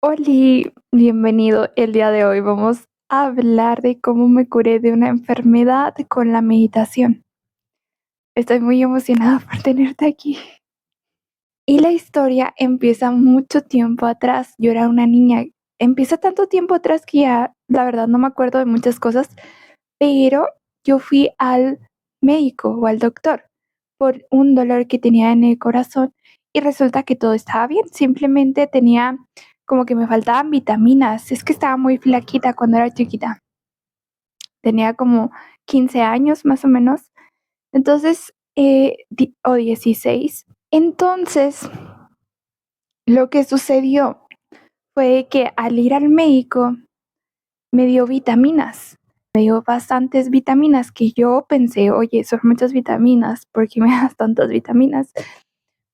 Oli, bienvenido. El día de hoy vamos a hablar de cómo me curé de una enfermedad con la meditación. Estoy muy emocionada por tenerte aquí. Y la historia empieza mucho tiempo atrás. Yo era una niña. Empieza tanto tiempo atrás que ya, la verdad, no me acuerdo de muchas cosas, pero yo fui al médico o al doctor por un dolor que tenía en el corazón y resulta que todo estaba bien, simplemente tenía como que me faltaban vitaminas, es que estaba muy flaquita cuando era chiquita, tenía como 15 años más o menos, entonces, o 16. Entonces, lo que sucedió fue que al ir al médico me dio vitaminas. Me dio bastantes vitaminas que yo pensé, oye, son muchas vitaminas, ¿por qué me das tantas vitaminas?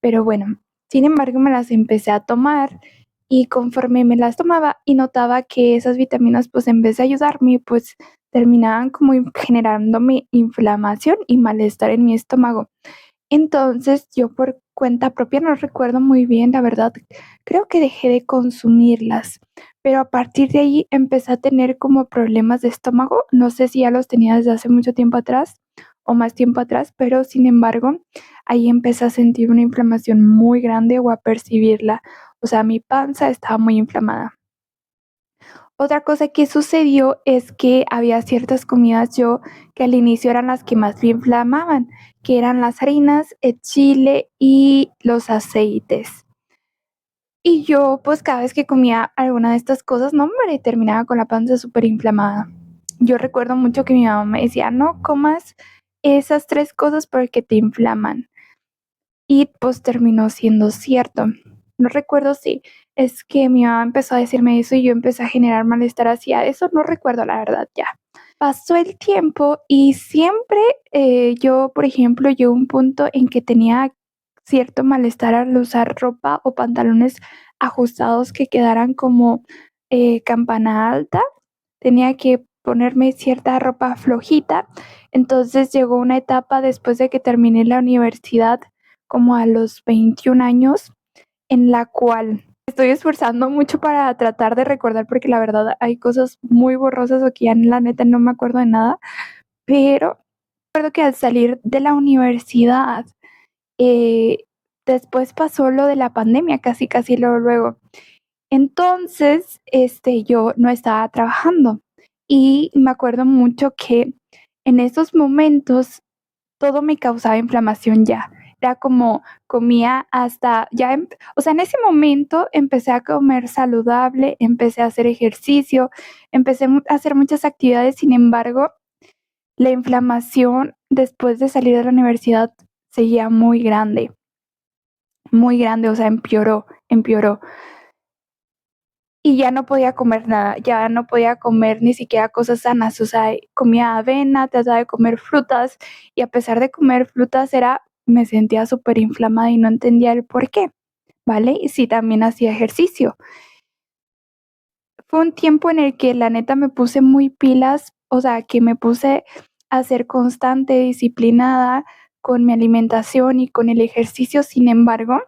Pero bueno, sin embargo, me las empecé a tomar y conforme me las tomaba y notaba que esas vitaminas, pues en vez de ayudarme, pues terminaban como generándome inflamación y malestar en mi estómago. Entonces, yo por cuenta propia no recuerdo muy bien, la verdad, creo que dejé de consumirlas, pero a partir de ahí empecé a tener como problemas de estómago, no sé si ya los tenía desde hace mucho tiempo atrás o más tiempo atrás, pero sin embargo, ahí empecé a sentir una inflamación muy grande o a percibirla, o sea, mi panza estaba muy inflamada. Otra cosa que sucedió es que había ciertas comidas yo que al inicio eran las que más me inflamaban, que eran las harinas, el chile y los aceites. Y yo, pues cada vez que comía alguna de estas cosas, no, hombre, terminaba con la panza súper inflamada. Yo recuerdo mucho que mi mamá me decía, no comas esas 3 cosas porque te inflaman. Y pues terminó siendo cierto. No recuerdo si es que mi mamá empezó a decirme eso y yo empecé a generar malestar hacia eso, no recuerdo la verdad ya. Pasó el tiempo y siempre yo, por ejemplo, llegó un punto en que tenía cierto malestar al usar ropa o pantalones ajustados que quedaran como campana alta. Tenía que ponerme cierta ropa flojita. Entonces llegó una etapa después de que terminé la universidad, como a los 21 años, en la cual estoy esforzando mucho para tratar de recordar, porque la verdad hay cosas muy borrosas o que ya la neta no me acuerdo de nada, pero recuerdo que al salir de la universidad, eh, después pasó lo de la pandemia, casi, casi luego. Entonces, yo no estaba trabajando y me acuerdo mucho que en esos momentos todo me causaba inflamación ya. Era como comía hasta ya, o sea, en ese momento empecé a comer saludable, empecé a hacer ejercicio, empecé a hacer muchas actividades, sin embargo, la inflamación después de salir de la universidad seguía muy grande, o sea, empeoró, empeoró. Y ya no podía comer nada, ya no podía comer ni siquiera cosas sanas, o sea, comía avena, trataba de comer frutas y a pesar de comer frutas me sentía súper inflamada y no entendía el por qué, ¿vale? Y sí, también hacía ejercicio. Fue un tiempo en el que la neta me puse muy pilas, o sea, que me puse a ser constante, disciplinada con mi alimentación y con el ejercicio, sin embargo,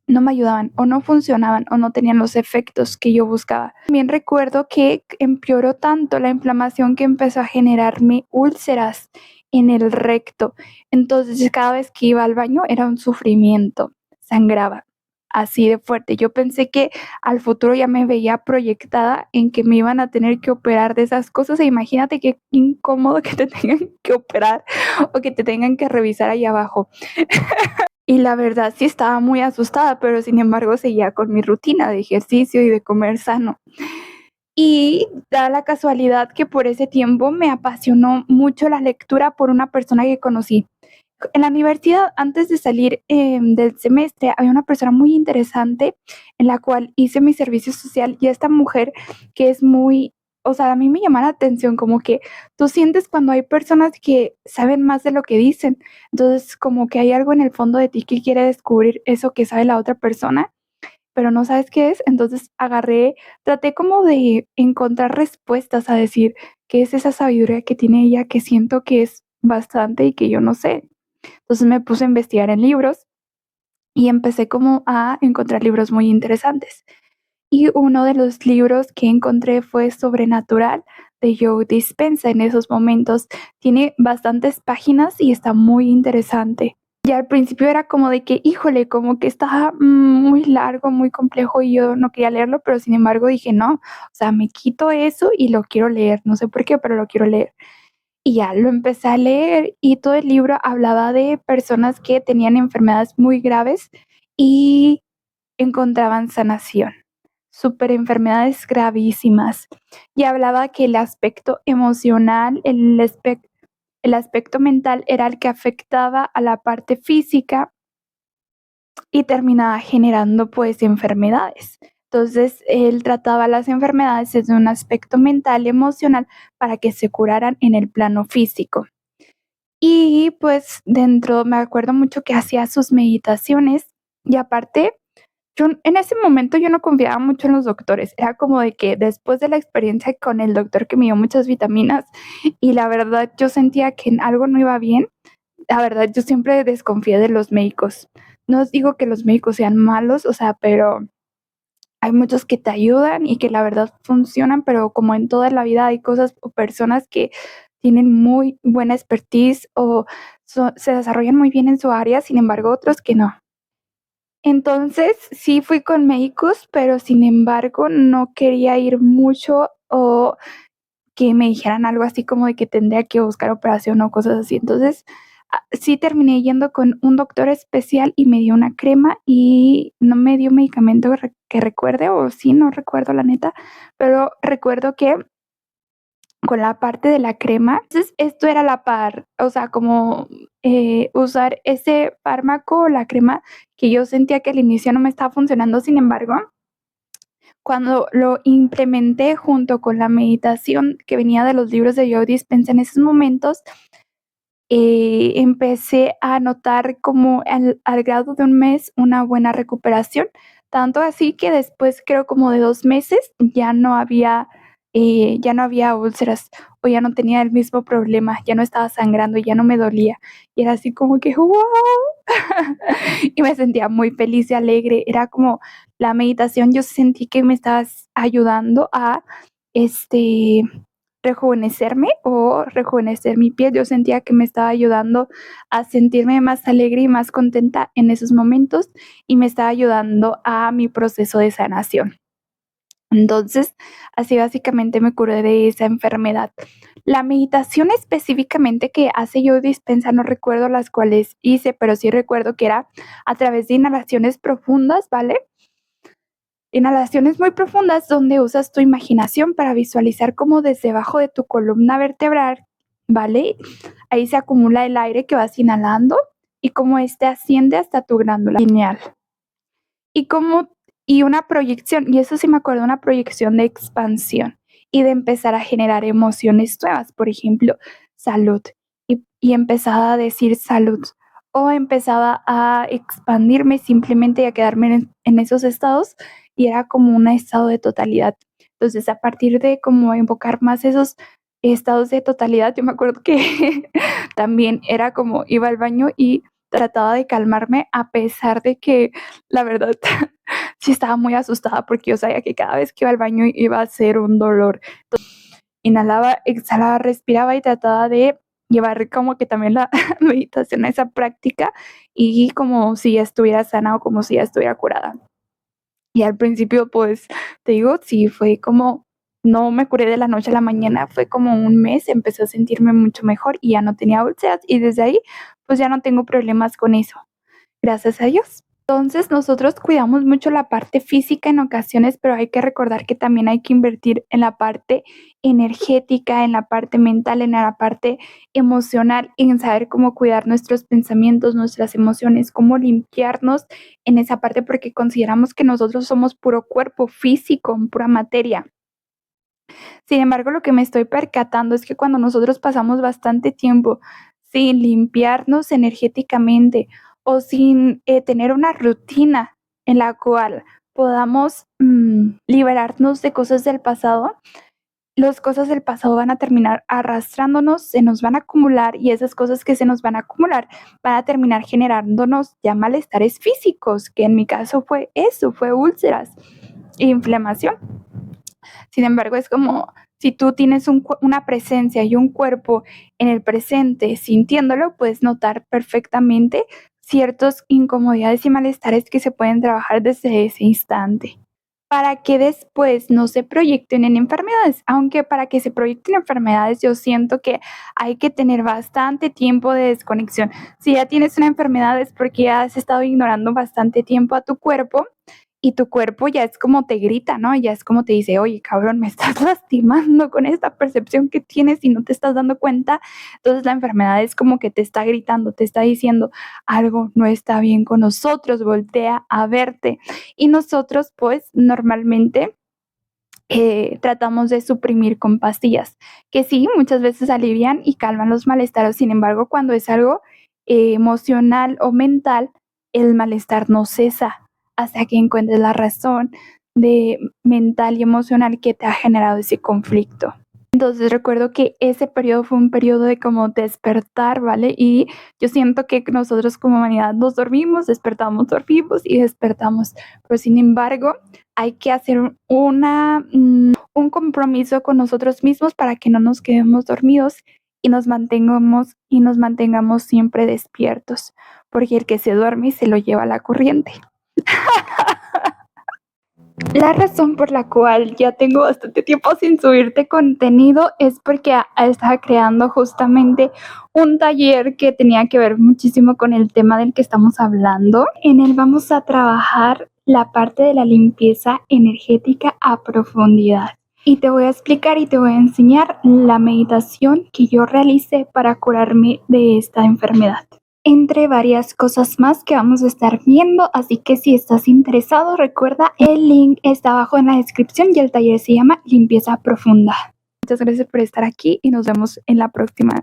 no me ayudaban o no funcionaban o no tenían los efectos que yo buscaba. También recuerdo que empeoró tanto la inflamación que empezó a generarme úlceras en el recto. Entonces cada vez que iba al baño era un sufrimiento, sangraba así de fuerte. Yo pensé que al futuro ya me veía proyectada en que me iban a tener que operar de esas cosas. E imagínate qué incómodo que te tengan que operar o que te tengan que revisar ahí abajo. Y la verdad sí estaba muy asustada, pero sin embargo seguía con mi rutina de ejercicio y de comer sano. Y da la casualidad que por ese tiempo me apasionó mucho la lectura por una persona que conocí. En la universidad, antes de salir del semestre, había una persona muy interesante en la cual hice mi servicio social y esta mujer que es muy, o sea, a mí me llama la atención como que tú sientes cuando hay personas que saben más de lo que dicen, entonces como que hay algo en el fondo de ti que quiere descubrir eso que sabe la otra persona, pero no sabes qué es, entonces traté como de encontrar respuestas a decir qué es esa sabiduría que tiene ella que siento que es bastante y que yo no sé. Entonces me puse a investigar en libros y empecé como a encontrar libros muy interesantes. y uno de los libros que encontré fue Sobrenatural de Joe Dispenza en esos momentos. Tiene bastantes páginas y está muy interesante. Y al principio era como de que, híjole, como que estaba muy largo, muy complejo y yo no quería leerlo, pero sin embargo dije, no, o sea, me quito eso y lo quiero leer, no sé por qué, pero lo quiero leer. Y ya lo empecé a leer y todo el libro hablaba de personas que tenían enfermedades muy graves y encontraban sanación, súper enfermedades gravísimas. Y hablaba que el aspecto emocional, el aspecto mental era el que afectaba a la parte física y terminaba generando pues enfermedades. Entonces, él trataba las enfermedades desde un aspecto mental y emocional para que se curaran en el plano físico. Y pues dentro, me acuerdo mucho que hacía sus meditaciones y aparte, yo en ese momento yo no confiaba mucho en los doctores. Era como de que después de la experiencia con el doctor que me dio muchas vitaminas y la verdad yo sentía que algo no iba bien, la verdad yo siempre desconfié de los médicos. No os digo que los médicos sean malos, o sea, pero hay muchos que te ayudan y que la verdad funcionan, pero como en toda la vida hay cosas o personas que tienen muy buena expertise o se desarrollan muy bien en su área, sin embargo otros que no. Entonces sí fui con médicos, pero sin embargo no quería ir mucho o que me dijeran algo así como de que tendría que buscar operación o cosas así. Entonces, sí terminé yendo con un doctor especial y me dio una crema y no me dio medicamento que recuerde, o sí, no recuerdo la neta, pero recuerdo que con la parte de la crema, entonces esto era la par, o sea, como usar ese fármaco, la crema, que yo sentía que al inicio no me estaba funcionando, sin embargo, cuando lo implementé junto con la meditación que venía de los libros de Joe Dispenza en esos momentos, empecé a notar como al grado de un mes una buena recuperación, tanto así que después creo como de 2 meses ya no había úlceras o ya no tenía el mismo problema, ya no estaba sangrando, ya no me dolía. Y era así como que, ¡guau! Y me sentía muy feliz y alegre. Era como la meditación, yo sentí que me estabas ayudando a, este, rejuvenecerme o rejuvenecer mi piel. Yo sentía que me estaba ayudando a sentirme más alegre y más contenta en esos momentos y me estaba ayudando a mi proceso de sanación. Entonces, así básicamente me curé de esa enfermedad. La meditación específicamente que hace Joe Dispenza, no recuerdo las cuales hice, pero sí recuerdo que era a través de inhalaciones profundas, ¿vale? Inhalaciones muy profundas donde usas tu imaginación para visualizar cómo desde debajo de tu columna vertebral, ¿vale? Ahí se acumula el aire que vas inhalando y cómo este asciende hasta tu glándula pineal. Y como y una proyección, y eso sí me acuerdo, una proyección de expansión y de empezar a generar emociones nuevas, por ejemplo, salud, y empezaba a decir salud, o empezaba a expandirme simplemente y a quedarme en esos estados, y era como un estado de totalidad. Entonces, a partir de como invocar más esos estados de totalidad, yo me acuerdo que también era como iba al baño y trataba de calmarme a pesar de que la verdad sí estaba muy asustada porque yo sabía que cada vez que iba al baño iba a ser un dolor. Inhalaba, exhalaba, respiraba y trataba de llevar como que también la meditación a esa práctica y como si ya estuviera sana o como si ya estuviera curada. Y al principio, pues, te digo, sí fue como, no me curé de la noche a la mañana, fue como un mes, empecé a sentirme mucho mejor y ya no tenía úlceras y desde ahí, pues ya no tengo problemas con eso, gracias a Dios. Entonces, nosotros cuidamos mucho la parte física en ocasiones, pero hay que recordar que también hay que invertir en la parte energética, en la parte mental, en la parte emocional, en saber cómo cuidar nuestros pensamientos, nuestras emociones, cómo limpiarnos en esa parte, porque consideramos que nosotros somos puro cuerpo físico, pura materia. Sin embargo, lo que me estoy percatando es que cuando nosotros pasamos bastante tiempo sin limpiarnos energéticamente o sin tener una rutina en la cual podamos liberarnos de cosas del pasado, las cosas del pasado van a terminar arrastrándonos, se nos van a acumular y esas cosas que se nos van a acumular van a terminar generándonos ya malestares físicos, que en mi caso fue eso, fue úlceras. inflamación. Sin embargo, es como si tú tienes una presencia y un cuerpo en el presente sintiéndolo, puedes notar perfectamente ciertas incomodidades y malestares que se pueden trabajar desde ese instante para que después no se proyecten en enfermedades. Aunque para que se proyecten enfermedades, yo siento que hay que tener bastante tiempo de desconexión. Si ya tienes una enfermedad es porque ya has estado ignorando bastante tiempo a tu cuerpo y tu cuerpo ya es como te grita, ¿no? Ya es como te dice, oye, cabrón, me estás lastimando con esta percepción que tienes y no te estás dando cuenta. Entonces la enfermedad es como que te está gritando, te está diciendo, algo no está bien con nosotros, voltea a verte. Y nosotros, pues, normalmente tratamos de suprimir con pastillas, que sí, muchas veces alivian y calman los malestares. Sin embargo, cuando es algo emocional o mental, el malestar no cesa hasta que encuentres la razón de mental y emocional que te ha generado ese conflicto. Entonces recuerdo que ese periodo fue un periodo de como despertar, ¿vale? Y yo siento que nosotros como humanidad nos dormimos y despertamos. Pero sin embargo, hay que hacer un compromiso con nosotros mismos para que no nos quedemos dormidos y nos mantengamos siempre despiertos, porque el que se duerme se lo lleva la corriente. La razón por la cual ya tengo bastante tiempo sin subirte contenido es porque estaba creando justamente un taller que tenía que ver muchísimo con el tema del que estamos hablando. En él vamos a trabajar la parte de la limpieza energética a profundidad. Y te voy a explicar y te voy a enseñar la meditación que yo realicé para curarme de esta enfermedad, entre varias cosas más que vamos a estar viendo. Así que si estás interesado, recuerda, el link está abajo en la descripción y el taller se llama Limpieza Profunda. Muchas gracias por estar aquí y nos vemos en la próxima.